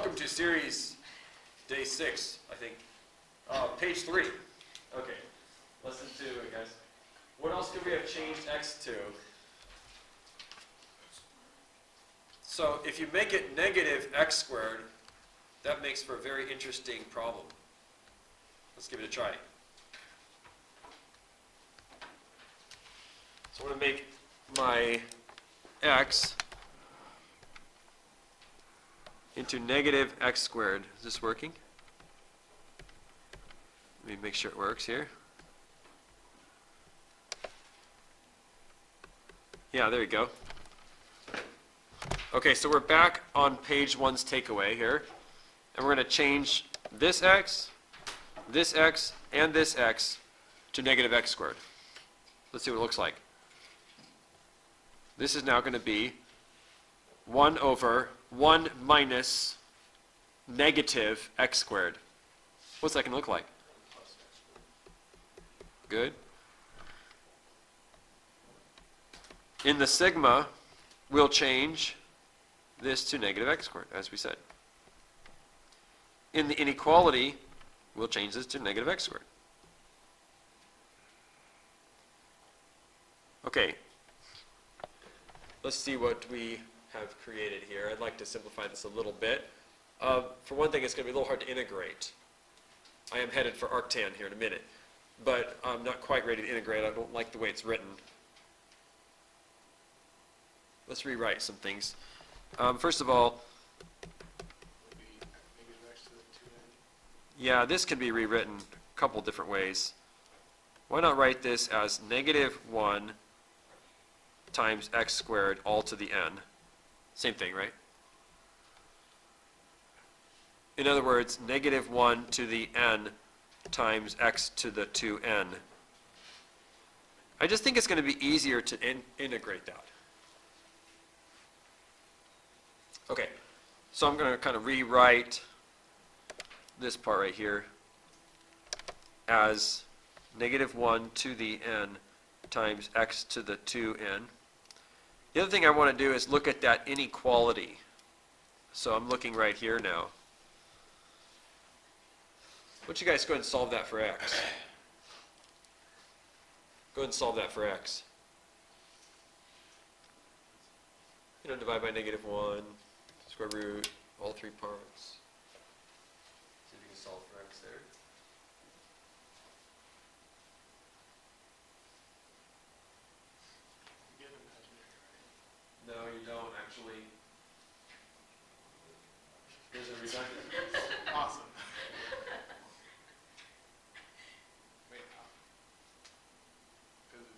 welcome to series day 6, I think. Page 3. Okay, lesson 2, guys. What else could we have changed x to? So if you make it negative x squared, that makes for a very interesting problem. Let's give it a try. So I want to make my x into negative x squared. Is this working? Let me make sure it works here. Yeah, there you go. Okay, so we're back on page 1's takeaway here. And we're going to change this x, and this x to negative x squared. Let's see what it looks like. This is now going to be 1 over 1 minus negative x squared. What's that going to look like? Good. In the sigma, we'll change this to negative x squared, as we said. In the inequality, we'll change this to negative x squared. Okay. Let's see what we have created here. I'd like to simplify this a little bit. For one thing, it's going to be a little hard to integrate. I am headed for Arctan here in a minute, but I'm not quite ready to integrate. I don't like the way it's written. Let's rewrite some things. First of all, yeah, this can be rewritten a couple different ways. Why not write this as negative 1 times x squared all to the n? Same thing, right? In other words, negative 1 to the n times x to the 2n. I just think it's going to be easier to integrate that. Okay, so I'm going to kind of rewrite this part right here as negative 1 to the n times x to the 2n. The other thing I want to do is look at that inequality. So I'm looking right here now. Why don't you guys go ahead and solve that for x? Go ahead and solve that for x. Divide by negative 1, square root, all 3 parts. See if you can solve for x there. No, you don't actually. There's a redundant. Awesome.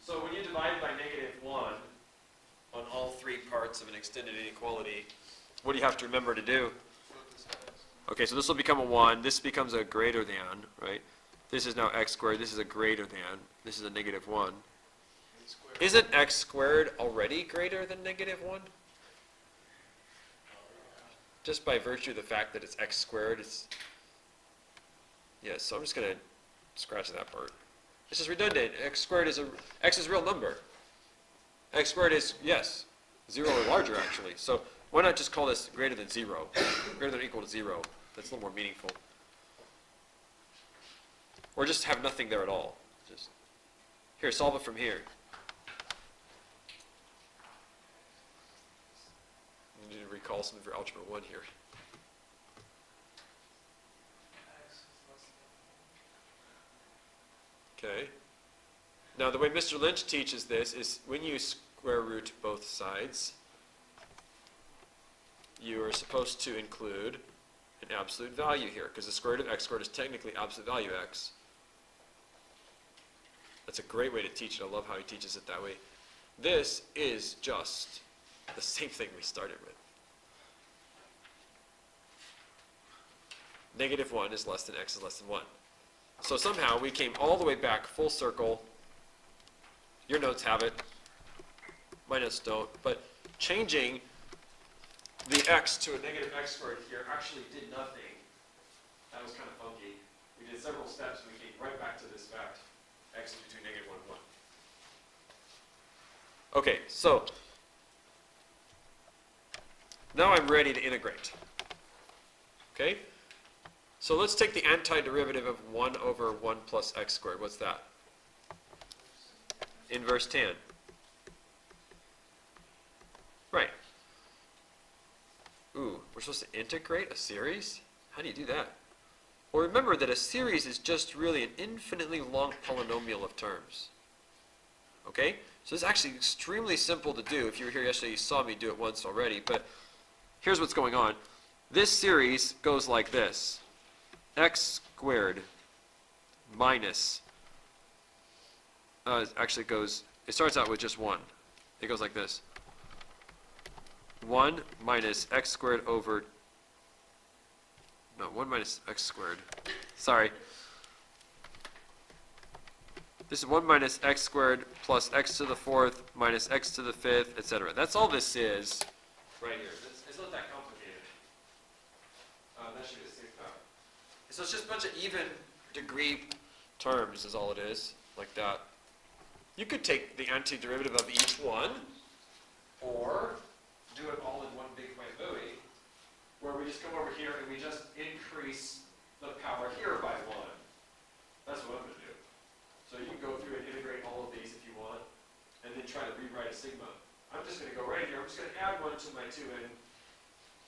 So when you divide by negative 1 on all 3 parts of an extended inequality, what do you have to remember to do? Okay, so this will become a 1. This becomes a greater than, right? This is now x squared. This is a greater than. This is a negative 1. Isn't x squared already greater than negative 1? Just by virtue of the fact that it's x squared, it's... Yes, so I'm just going to scratch that part. It's just redundant. X squared is x is a real number. X squared is, yes, 0 or larger actually. So why not just call this greater than 0? Greater than or equal to 0. That's a little more meaningful. Or just have nothing there at all. Just here, solve it from here. You need to recall something for algebra 1 here. Okay. Now the way Mr. Lynch teaches this is when you square root both sides, you are supposed to include an absolute value here, because the square root of x squared is technically absolute value x. That's a great way to teach it. I love how he teaches it that way. This is just the same thing we started with. Negative 1 is less than x is less than 1. So somehow we came all the way back full circle. Your notes have it. My notes don't. But changing the x to a negative x squared here actually did nothing. That was kind of funky. We did several steps and we came right back to this fact. X is between negative 1 and 1. Okay, so now I'm ready to integrate. Okay? So let's take the antiderivative of 1 over 1 plus x squared. What's that? Inverse tan. Right. Ooh, we're supposed to integrate a series? How do you do that? Well, remember that a series is just really an infinitely long polynomial of terms. Okay? So it's actually extremely simple to do. If you were here yesterday, you saw me do it once already. But here's what's going on. This series goes like this. X squared minus, it starts out with just 1. It goes like this. 1 minus x squared over, no, 1 minus x squared. Sorry. This is 1 minus x squared plus x to the 4th minus x to the 5th, etc. That's all this is right here. It's not that complicated. That should be a safe power. So it's just a bunch of even degree terms is all it is, like that. You could take the antiderivative of each one, or do it all in one big buoy, where we just come over here and we just increase the power here by 1. That's what I'm going to do. So you can go through and integrate all of these if you want, and then try to rewrite a sigma. I'm just going to go right here. I'm just going to add 1 to my 2n.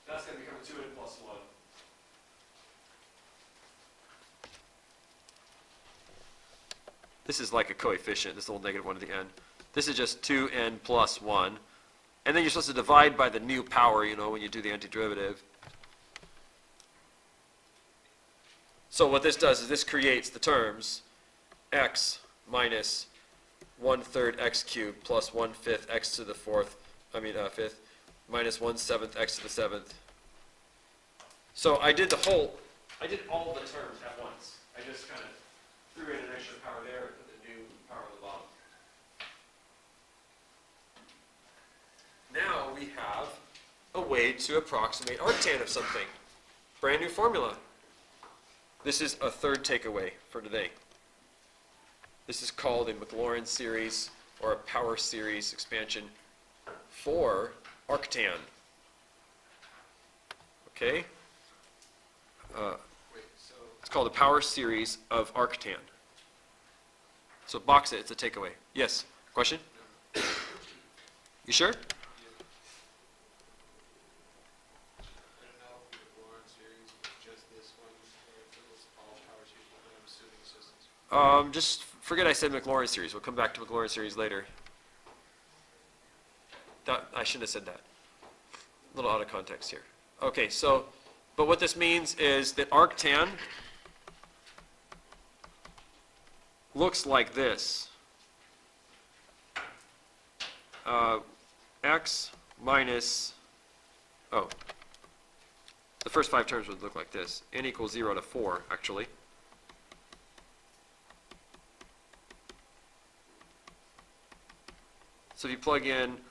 That's going to become 2n plus 1. This is like a coefficient, this little negative 1 at the end. This is just 2n plus 1. And then you're supposed to divide by the new power, you know, when you do the antiderivative. So what this does is this creates the terms x minus 1/3 x cubed plus 1/5 x to the 5th minus 1/7 x to the 7th. So I did all the terms at once. I just kind of threw in an extra power there and put the new power on the bottom. Now we have a way to approximate arctan of something. Brand new formula. This is a third takeaway for today. This is called a Maclaurin series or a power series expansion for arctan. Okay? It's called a power series of arctan. So box it, it's a takeaway. Yes? Question? You sure? Just forget I said Maclaurin series. We'll come back to Maclaurin series later. I shouldn't have said that. A little out of context here. Okay, so, but what this means is that arctan looks like this. X minus, the first 5 terms would look like this. N equals 0 to 4, actually. So if you plug in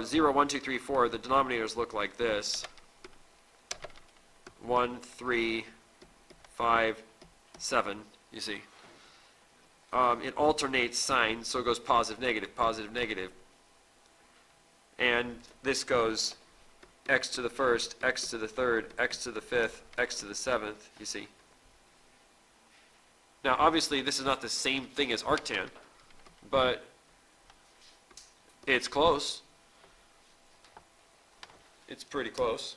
0, 1, 2, 3, 4, the denominators look like this. 1, 3, 5, 7, you see. It alternates signs, so it goes positive, negative. And this goes x to the 1st, x to the 3rd, x to the 5th, x to the 7th, you see. Now, obviously, this is not the same thing as arctan, but it's close. It's pretty close.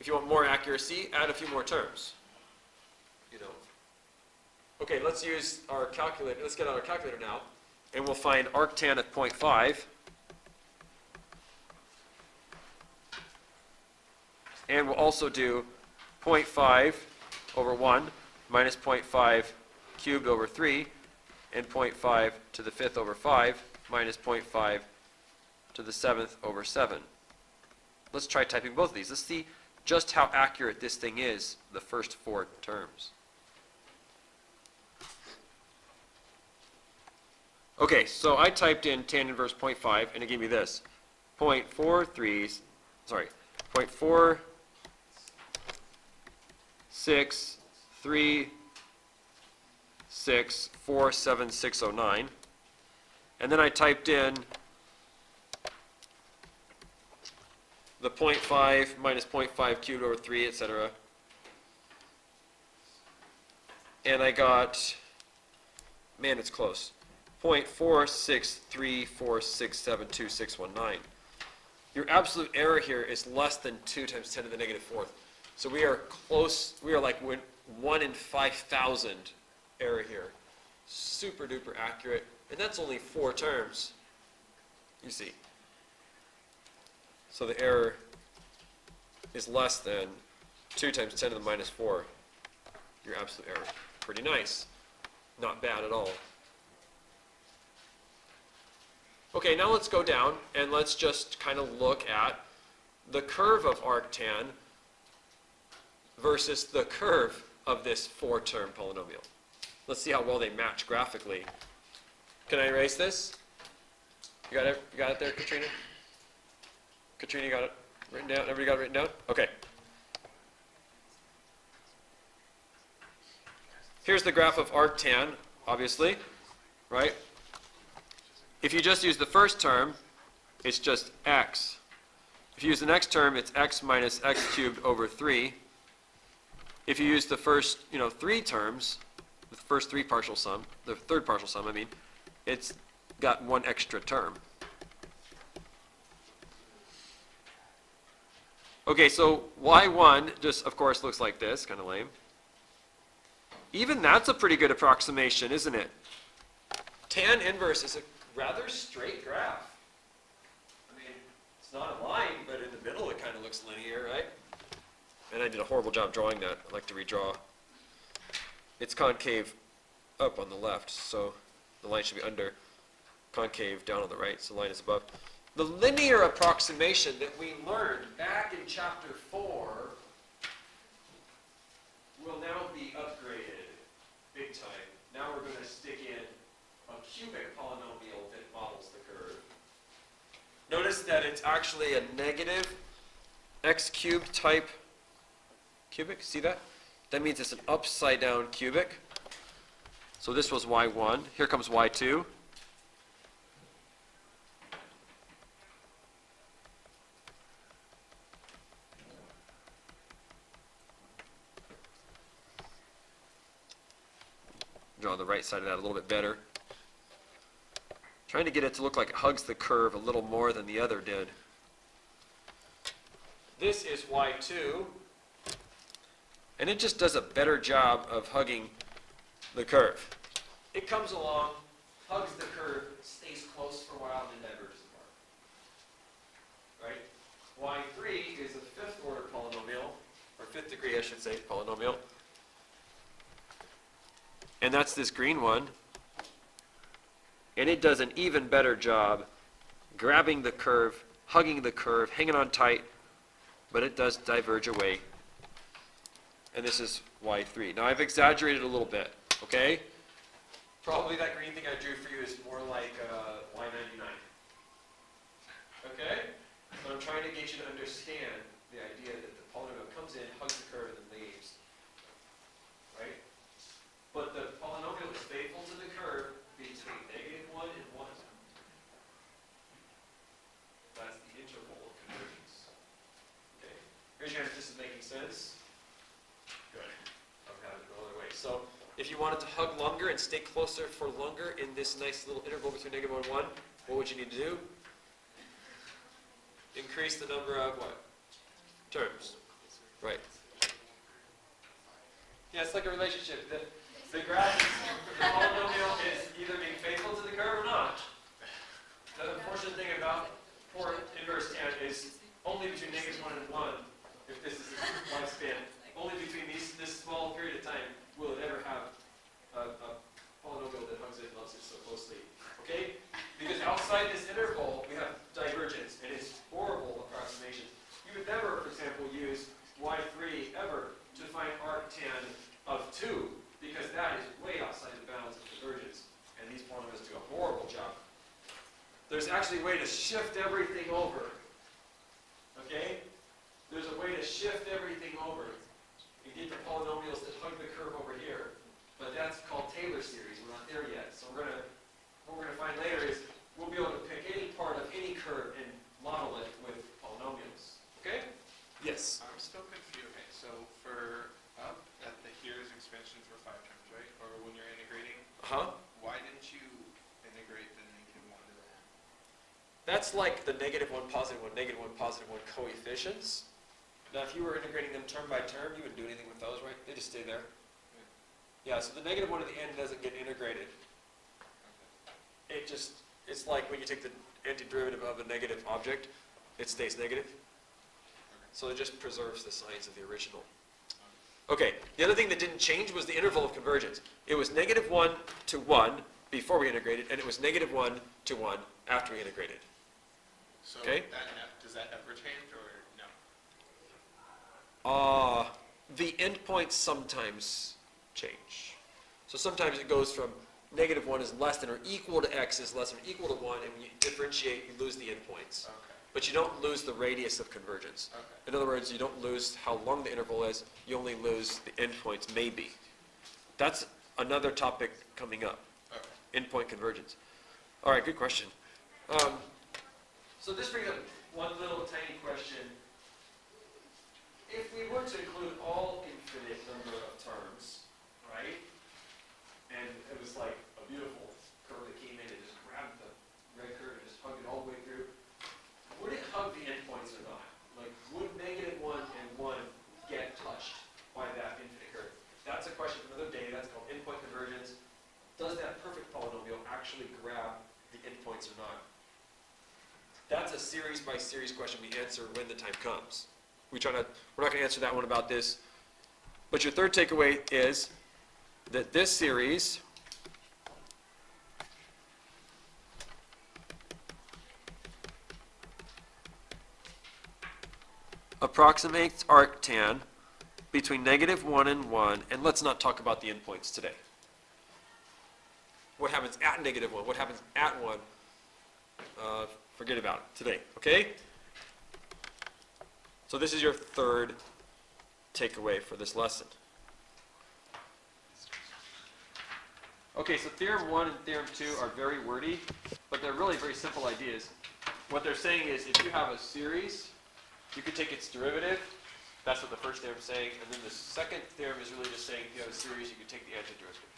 If you want more accuracy, add a few more terms. You know. Okay, let's use our calculator. Let's get out our calculator now, and we'll find arctan at 0.5. And we'll also do 0.5 over 1 minus 0.5 cubed over 3, and 0.5 to the 5th over 5 minus 0.5 to the 7th over 7. Let's try typing both of these. Let's see just how accurate this thing is, the first 4 terms. Okay, so I typed in tan inverse 0.5, and it gave me this. 0.436374609. And then I typed in the 0.5 minus 0.5 cubed over 3, etc. And I got, man, it's close, 0.46346726119. Your absolute error here is less than 2 times 10 to the negative fourth. So we are close, we are like 1 in 5,000 error here. Super duper accurate. And that's only 4 terms, you see. So the error is less than 2 times 10 to the minus 4. Your absolute error. Pretty nice. Not bad at all. Okay, now let's go down and let's just kind of look at the curve of arctan versus the curve of this 4-term polynomial. Let's see how well they match graphically. Can I erase this? You got it? You got it there, Katrina? Katrina, you got it written down? Everybody got it written down? Okay. Here's the graph of arctan, obviously, right? If you just use the first term, it's just x. If you use the next term, it's x minus x cubed over 3. If you use the first, 3 terms, the first 3 partial sum, the third partial sum, I mean, it's got 1 extra term. Okay, so y1 just, of course, looks like this, kind of lame. Even that's a pretty good approximation, isn't it? Tan inverse is a rather straight graph. I mean, it's not a line, but in the middle it kind of looks linear, right? And I did a horrible job drawing that. I'd like to redraw. It's concave up on the left, so the line should be under. Concave down on the right, so the line is above. The linear approximation that we learned back in chapter 4 will now be upgraded big time. Now we're going to stick in a cubic polynomial that models the curve. Notice that it's actually a negative x cubed type cubic. See that? That means it's an upside down cubic. So this was y1. Here comes y2. Draw the right side of that a little bit better. Trying to get it to look like it hugs the curve a little more than the other did. This is y2, and it just does a better job of hugging the curve. It comes along, hugs the curve, stays close for a while, and then diverges apart. Right? y3 is a 5th order polynomial, or 5th degree, I should say, polynomial. And that's this green one. And it does an even better job grabbing the curve, hugging the curve, hanging on tight, but it does diverge away. And this is y3. Now I've exaggerated a little bit, okay? Probably that green thing I drew for you is more like y99. Okay? But I'm trying to get you to understand the idea that the polynomial comes in, hugs the curve, and then leaves. Right? But the polynomial is faithful to the curve between -1 and 1. That's the interval of convergence. Okay. Here's your answer. This is making sense. Good. I'm having it go the other way. So if you wanted to hug longer and stay closer for longer in this nice little interval between -1 and 1, what would you need to do? Increase the number of what? Terms. Right. Yeah, it's like a relationship. The graph, the polynomial is either being faithful to the curve or not. The unfortunate thing about poor inverse tan is only between -1 and 1, if this is its lifespan, only between this small period of time will it ever have a polynomial that hugs it and loves it so closely. Okay? Because outside this interval, we have divergence, and it's horrible approximations. You would never, for example, use y3 ever to find arctan of 2, because that is way outside the bounds of convergence, and these polynomials do a horrible job. There's actually a way to shift everything over. Okay? There's a way to shift everything over and get the polynomials that hug the curve over here. But that's called Taylor series. We're not there yet. So what we're going to find later is we'll be able to pick any part of any curve and model it with polynomials. That's like the -1, +1, -1, +1 coefficients. Now, if you were integrating them term by term, you wouldn't do anything with those, right? They just stay there. Yeah, so the -1 at the end doesn't get integrated. It's like when you take the antiderivative of a negative object, it stays negative. So it just preserves the signs of the original. Okay, the other thing that didn't change was the interval of convergence. It was -1 to 1 before we integrated, and it was -1 to 1 after we integrated. So Okay? does that ever change or no? The endpoints sometimes change. So sometimes it goes from -1 is less than or equal to x is less than or equal to 1, and when you differentiate, you lose the endpoints. Okay. But you don't lose the radius of convergence. Okay. In other words, you don't lose how long the interval is, you only lose the endpoints maybe. That's another topic coming up, Okay. endpoint convergence. All right, good question. So this brings up one little tiny question. If we were to include all infinite number of terms, right? And it was like a beautiful curve that came in and just grabbed the red curve and just hugged it all the way through. Would it hug the endpoints or not? Like, would -1 and 1 get touched by that infinite curve? That's a question for another day. That's called endpoint convergence. Does that perfect polynomial actually grab the endpoints or not? That's a series by series question we answer when the time comes. We're not going to answer that one about this. But your third takeaway is that this series approximates arctan between -1 and 1, and let's not talk about the endpoints today. What happens at -1? What happens at 1? Forget about it today, okay? So this is your third takeaway for this lesson. Okay, so Theorem 1 and Theorem 2 are very wordy, but they're really very simple ideas. What they're saying is if you have a series, you could take its derivative. That's what the first theorem is saying. And then the second theorem is really just saying if you have a series, you can take the antiderivative.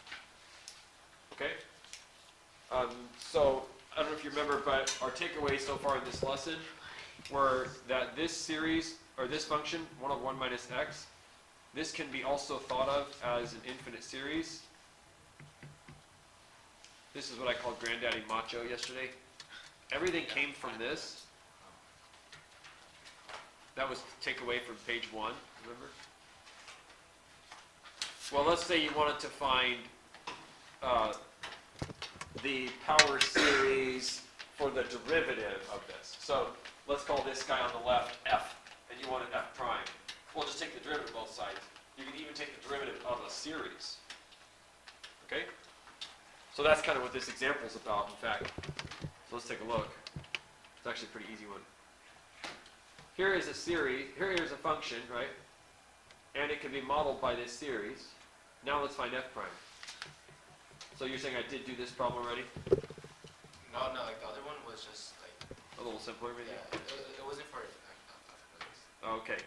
Okay? So I don't know if you remember, but our takeaways so far in this lesson were that this series, or this function, 1 over 1 minus x, this can be also thought of as an infinite series. This is what I called Granddaddy Macho yesterday. Everything came from this. That was takeaway from page 1, remember? Well, let's say you wanted to find the power series for the derivative of this. So let's call this guy on the left f, and you want an f prime. Well, just take the derivative of both sides. You can even take the derivative of a series. Okay? So that's kind of what this example is about, in fact. So let's take a look. It's actually a pretty easy one. Here is a series, here is a function, right? And it can be modeled by this series. Now let's find f prime. So you're saying I did do this problem already? No, like the other one was just like A little simpler, maybe? yeah, it wasn't for Okay.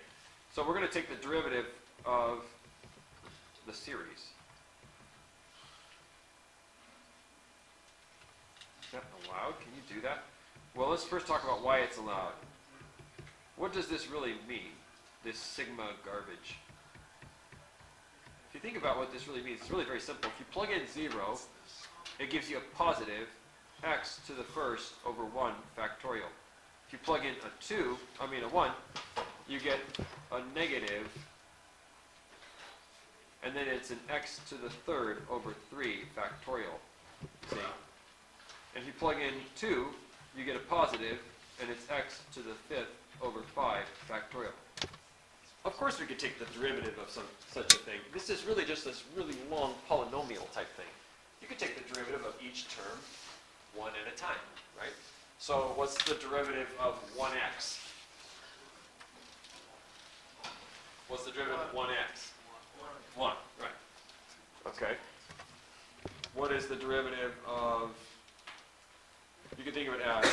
So we're going to take the derivative of the series. Is that allowed? Can you do that? Well, let's first talk about why it's allowed. What does this really mean, this sigma garbage? If you think about what this really means, it's really very simple. If you plug in 0, it gives you a positive x to the first over 1 factorial. If you plug in a 1, you get a negative, and then it's an x to the third over 3 factorial. See? And if you plug in 2, you get a positive, and it's x to the fifth over 5 factorial. Of course we could take the derivative of such a thing. This is really just this really long polynomial type thing. You could take the derivative of each term one at a time, right? So what's the derivative of 1x? What's the derivative of 1x? 1, right. Okay. What is the derivative of, you can think of it as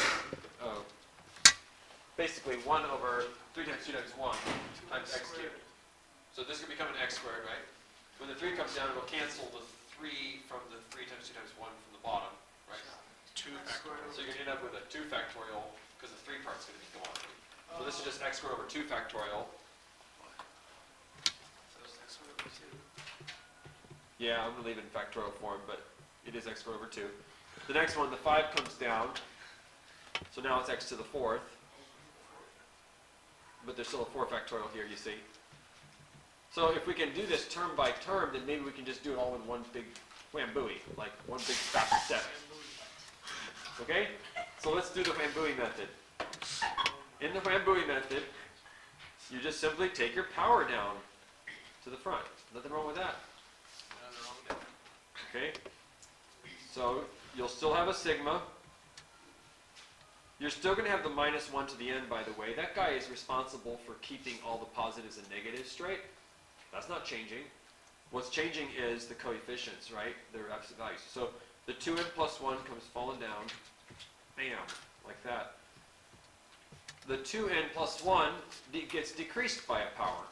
basically 1 over 3 times 2 times 1 times x cubed. So this could become an x squared, right? When the 3 comes down, it will cancel the 3 from the 3 times 2 times 1 from the bottom, right? 2 factorial. So you're going to end up with a 2 factorial because the 3 part's going to be gone. So this is just x squared over 2 factorial. So it's x squared over 2. Yeah, I'm going to leave it in factorial form, but it is x squared over 2. The next one, the 5 comes down, so now it's x to the 4th. But there's still a 4 factorial here, you see. So if we can do this term by term, then maybe we can just do it all in one big wham-booey, like one big fast step. Okay? So let's do the wham-booey method. In the wham-booey method, you just simply take your power down to the front. Nothing wrong with that. Okay? So you'll still have a sigma. You're still going to have the minus 1 to the n, by the way. That guy is responsible for keeping all the positives and negatives straight. That's not changing. What's changing is the coefficients, right? Their absolute values. So the 2n plus 1 comes falling down. Bam. Like that. The 2n plus 1 gets decreased by a power.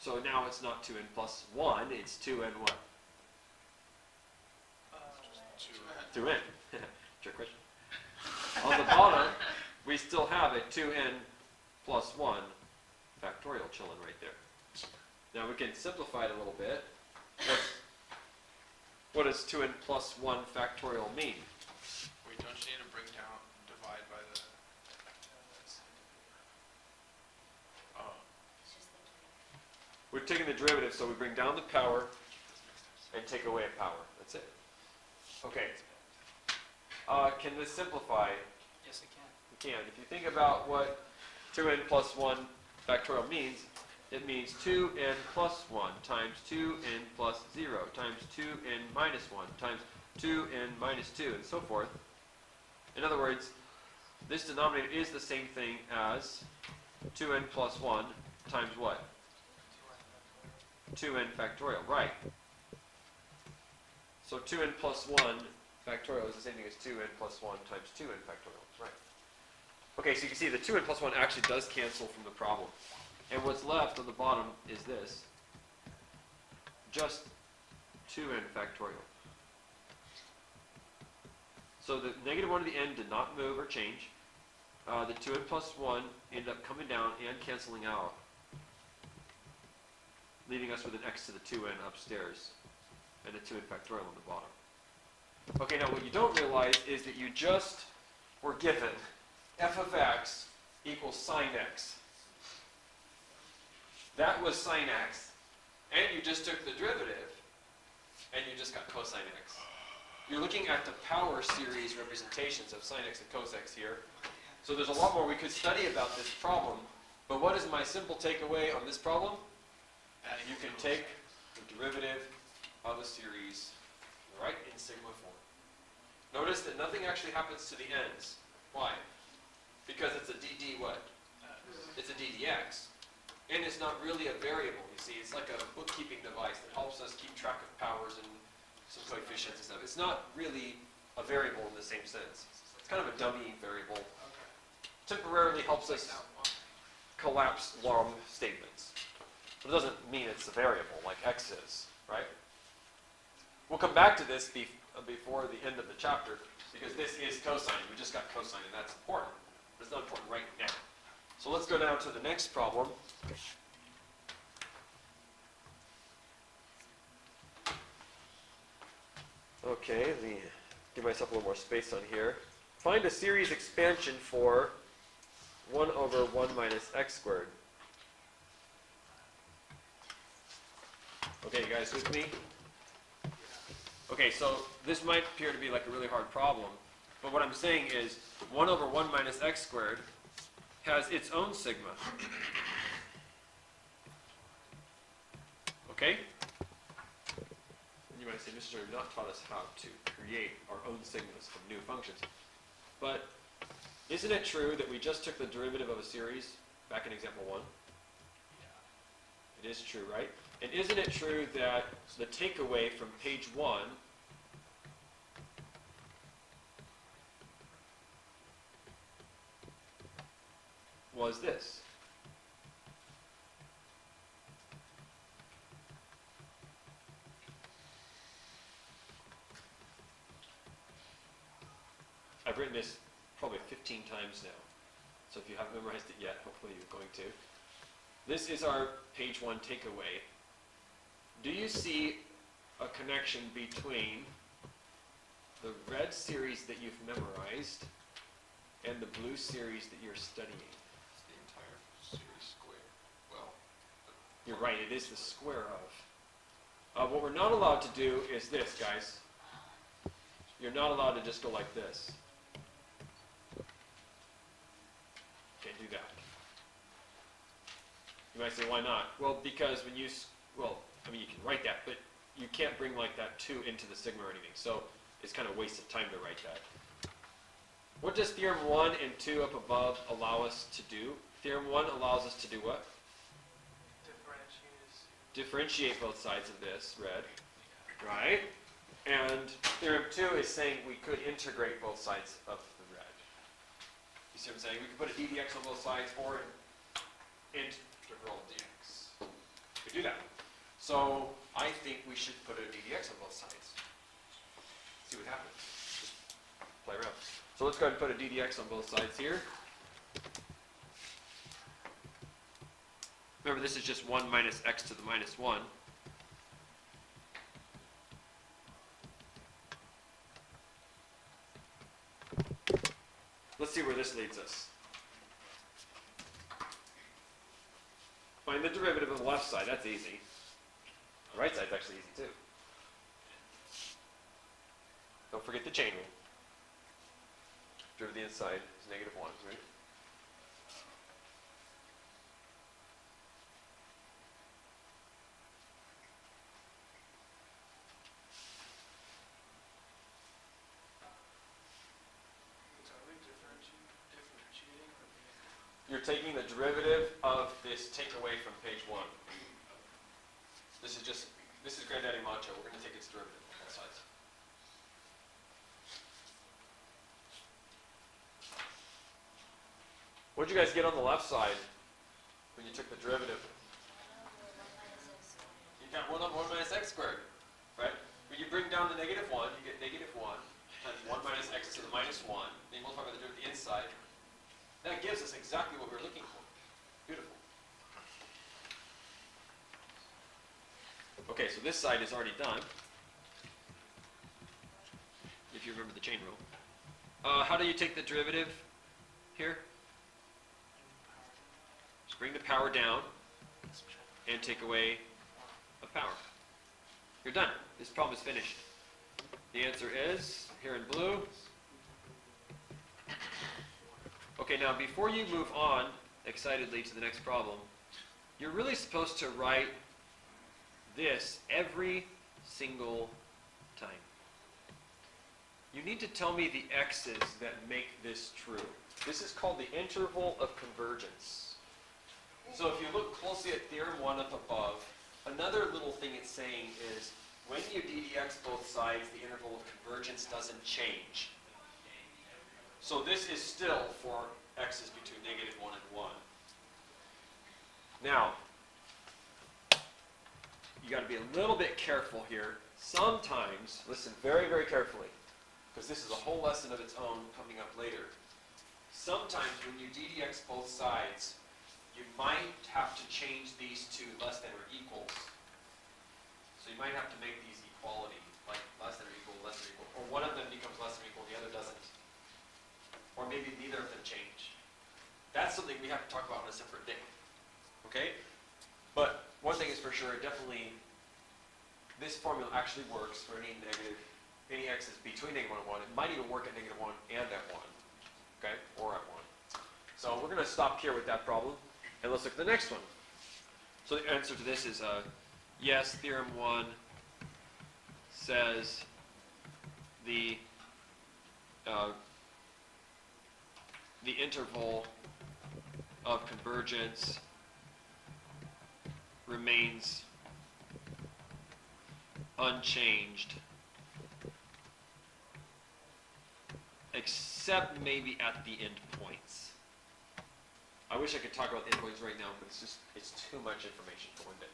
So now it's not 2n plus 1, it's 2n what? 2n. Trick question. On the bottom, we still have a 2n plus 1 factorial chilling right there. Now we can simplify it a little bit. What does 2n plus 1 factorial mean? Wait, don't you need to bring down, divide by the... Oh. We're taking the derivative, so we bring down the power and take away a power. That's it. Okay. Can this simplify? Yes, it can. We can. If you think about what 2n plus 1 factorial means, it means 2n plus 1 times 2n plus 0 times 2n minus 1 times 2n minus 2 and so forth. In other words, this denominator is the same thing as 2n plus 1 times what? 2n factorial, right. So 2n plus 1 factorial is the same thing as 2n plus 1 times 2n factorial, right. Okay, so you can see the 2n plus 1 actually does cancel from the problem. And what's left on the bottom is this. Just 2n factorial. So the negative 1 to the n did not move or change. The 2n plus 1 ended up coming down and canceling out, leaving us with an x to the 2n upstairs and a 2n factorial on the bottom. Okay, now what you don't realize is that you just were given f of x equals sine x. That was sine x, and you just took the derivative, and you just got cosine x. You're looking at the power series representations of sine x and cos x here. So there's a lot more we could study about this problem, but what is my simple takeaway on this problem? You can take the derivative of a series right in sigma form. Notice that nothing actually happens to the ends. Why? Because it's a dd what? It's a ddx. And it's not really a variable, you see. It's like a bookkeeping device that helps us keep track of powers and some coefficients and stuff. It's not really a variable in the same sense. It's kind of a dummy variable. Temporarily helps us collapse long statements. But it doesn't mean it's a variable like x is, right? We'll come back to this before the end of the chapter, because this is cosine. We just got cosine, and that's important. But it's not important right now. So let's go down to the next problem. Okay, let me give myself a little more space on here. Find a series expansion for 1 over 1 minus x squared. Okay, you guys with me? Okay, so this might appear to be like a really hard problem, but what I'm saying is 1 over 1 minus x squared has its own sigma. Okay? And you might say, Mr. You've not taught us how to create our own sigmas from new functions. But isn't it true that we just took the derivative of a series back in example 1? It is true, right? And isn't it true that the takeaway from page 1 was this? I've written this probably 15 times now. So if you haven't memorized it yet, hopefully you're going to. This is our page 1 takeaway. Do you see a connection between the red series that you've memorized and the blue series that you're studying? It's the entire series square. Well, You're right, it is the square of. What we're not allowed to do is this, guys. You're not allowed to just go like this. Can't do that. You might say, why not? Well, because when you, I mean, you can write that, but you can't bring like that 2 into the sigma or anything. So it's kind of a waste of time to write that. What does theorem 1 and 2 up above allow us to do? Theorem 1 allows us to do what? Differentiate both sides of this, red, right? And theorem 2 is saying we could integrate both sides of the red. You see what I'm saying? We could put a d dx on both sides or an integral dx. We could do that. So I think we should put a d dx on both sides. See what happens. Just play around. So let's go ahead and put a d dx on both sides here. Remember, this is just 1 minus x to the minus 1. Let's see where this leads us. Find the derivative of the left side. That's easy. The right side's actually easy too. Don't forget the chain rule. Derivative of the inside is negative 1, right? You're taking the derivative of this takeaway from page 1. This is Granddaddy Macho. We're going to take its derivative on both sides. What did you guys get on the left side when you took the derivative? You got 1 over 1 minus x squared, right? When you bring down the negative 1, you get negative 1 times 1 minus x to the minus 1. Then you multiply by the derivative of the inside. That gives us exactly what we're looking for. Beautiful. Okay, so this side is already done. If you remember the chain rule. How do you take the derivative here? Just bring the power down and take away a power. You're done. This problem is finished. The answer is here in blue. Okay, now before you move on excitedly to the next problem, you're really supposed to write this every single time. You need to tell me the x's that make this true. This is called the interval of convergence. So if you look closely at theorem 1 up above, another little thing it's saying is when you ddx both sides, the interval of convergence doesn't change. So this is still for x's between negative 1 and 1. Now, you got to be a little bit careful here. Sometimes, listen very, very carefully, because this is a whole lesson of its own coming up later. Sometimes when you ddx both sides, you might have to change these to less than or equals. So you might have to make these equality, like less than or equal, or one of them becomes less than or equal, and the other doesn't. Or maybe neither of them change. That's something we have to talk about on a separate day. Okay? But one thing is for sure, definitely, this formula actually works for any x's between negative 1 and 1. It might even work at negative 1 and at 1. Okay? Or at 1. So we're going to stop here with that problem, and let's look at the next one. So the answer to this is yes, theorem 1 says the interval of convergence remains unchanged, except maybe at the endpoints. I wish I could talk about the endpoints right now, but it's too much information for one day.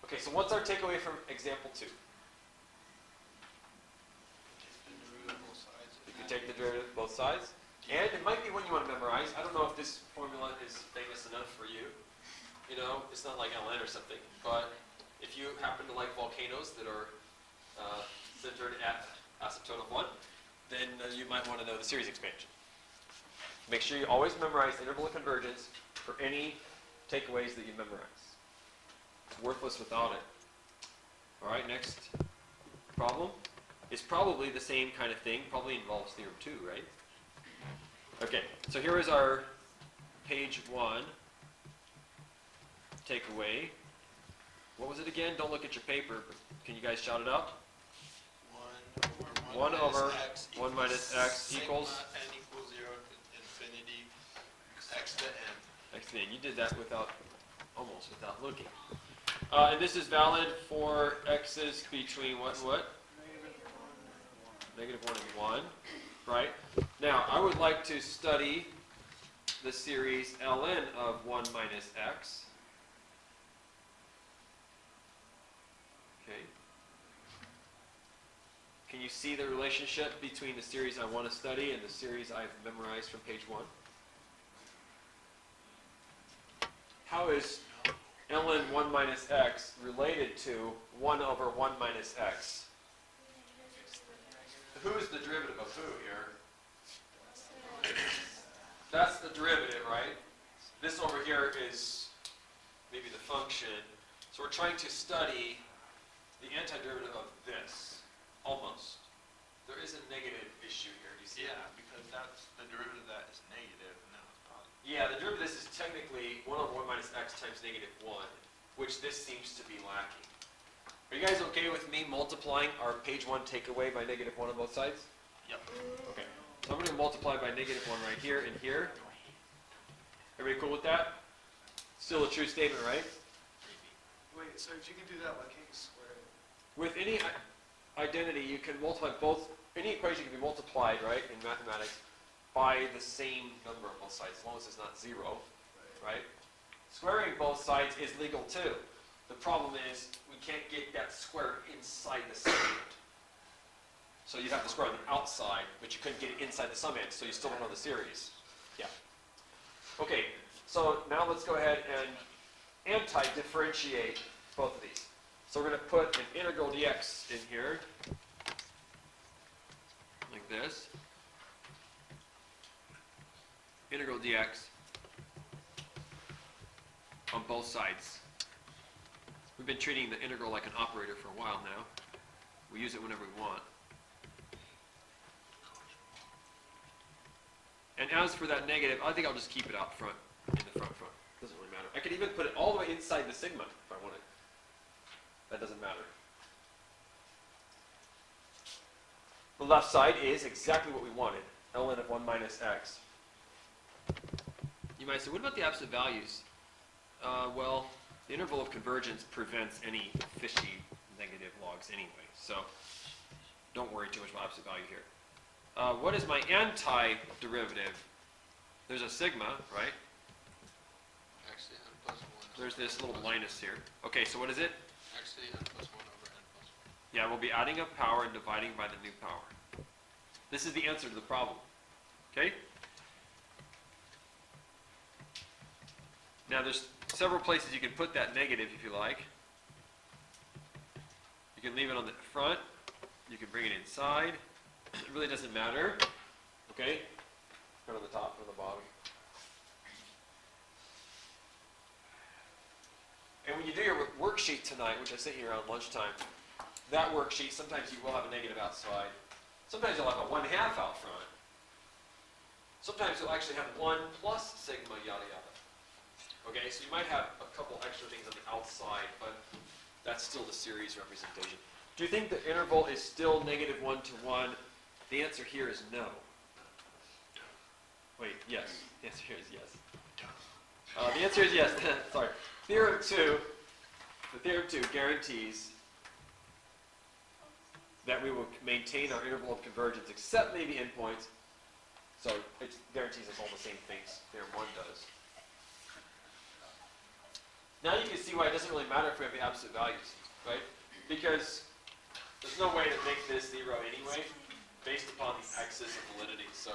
Okay, so what's our takeaway from example 2? You can take the derivative of both sides. And it might be one you want to memorize. I don't know if this formula is famous enough for you. You know, it's not like ln or something. But if you happen to like volcanoes that are centered at asymptote of 1, then you might want to know the series expansion. Make sure you always memorize interval of convergence for any takeaways that you memorize. It's worthless without it. All right, next problem is probably the same kind of thing. Probably involves theorem 2, right? Okay, so here is our page 1 takeaway. What was it again? Don't look at your paper, but can you guys shout it out? 1 over 1 minus x equals n equals 0 to infinity x to n. X to n. You did that almost without looking. And this is valid for x's between what and what? Negative 1 and 1, right? Now, I would like to study the series ln of 1 minus x. Okay. Can you see the relationship between the series I want to study and the series I've memorized from page 1? How is ln 1 minus x related to 1 over 1 minus x? Who's the derivative of who here? That's the derivative, right? This over here is maybe the function. So we're trying to study the antiderivative of this, almost. There is a negative issue here, do you see? Yeah, because that's the derivative of that is negative, and now it's positive. Yeah, the derivative of this is technically 1 over 1 minus x times negative 1, which this seems to be lacking. Are you guys okay with me multiplying our page 1 takeaway by negative 1 on both sides? Yep. Okay. So I'm going to multiply by negative 1 right here and here. Everybody cool with that? Still a true statement, right? Wait, so if you can do that, why can't you square it? With any identity, you can multiply both, any equation can be multiplied, right, in mathematics, by the same number on both sides, as long as it's not 0, right? Squaring both sides is legal too. The problem is we can't get that square inside the summand. So you'd have to square on the outside, but you couldn't get it inside the summand, so you still don't know the series. Yeah. Okay, so now let's go ahead and anti-differentiate both of these. So we're going to put an integral dx in here, like this. Integral dx on both sides. We've been treating the integral like an operator for a while now. We use it whenever we want. And as for that negative, I think I'll just keep it out front, in the front. Doesn't really matter. I could even put it all the way inside the sigma if I wanted. That doesn't matter. The left side is exactly what we wanted, ln of 1 minus x. You might say, what about the absolute values? Well, the interval of convergence prevents any fishy negative logs anyway, so don't worry too much about absolute value here. What is my antiderivative? There's a sigma, right? X to n plus 1. There's this little minus here. Okay, so what is it? X to the n plus 1 over n plus 1. Yeah, we'll be adding a power and dividing by the new power. This is the answer to the problem. Okay? Now there's several places you can put that negative if you like. You can leave it on the front. You can bring it inside. It really doesn't matter. Okay? Put it on the top or the bottom. And when you do your worksheet tonight, which I sent you around lunchtime, that worksheet, sometimes you will have a negative outside. Sometimes you'll have a 1/2 out front. Sometimes you'll actually have 1 plus sigma yada yada. Okay, so you might have a couple extra things on the outside, but that's still the series representation. Do you think the interval is still negative 1 to 1? The answer here is no. Wait, yes. The answer here is yes. The answer is yes. Sorry. Theorem 2, the Theorem 2 guarantees that we will maintain our interval of convergence except maybe endpoints. So it guarantees us all the same things Theorem 1 does. Now you can see why it doesn't really matter if we have the absolute values, right? Because there's no way to make this 0 anyway, based upon the x's of validity. So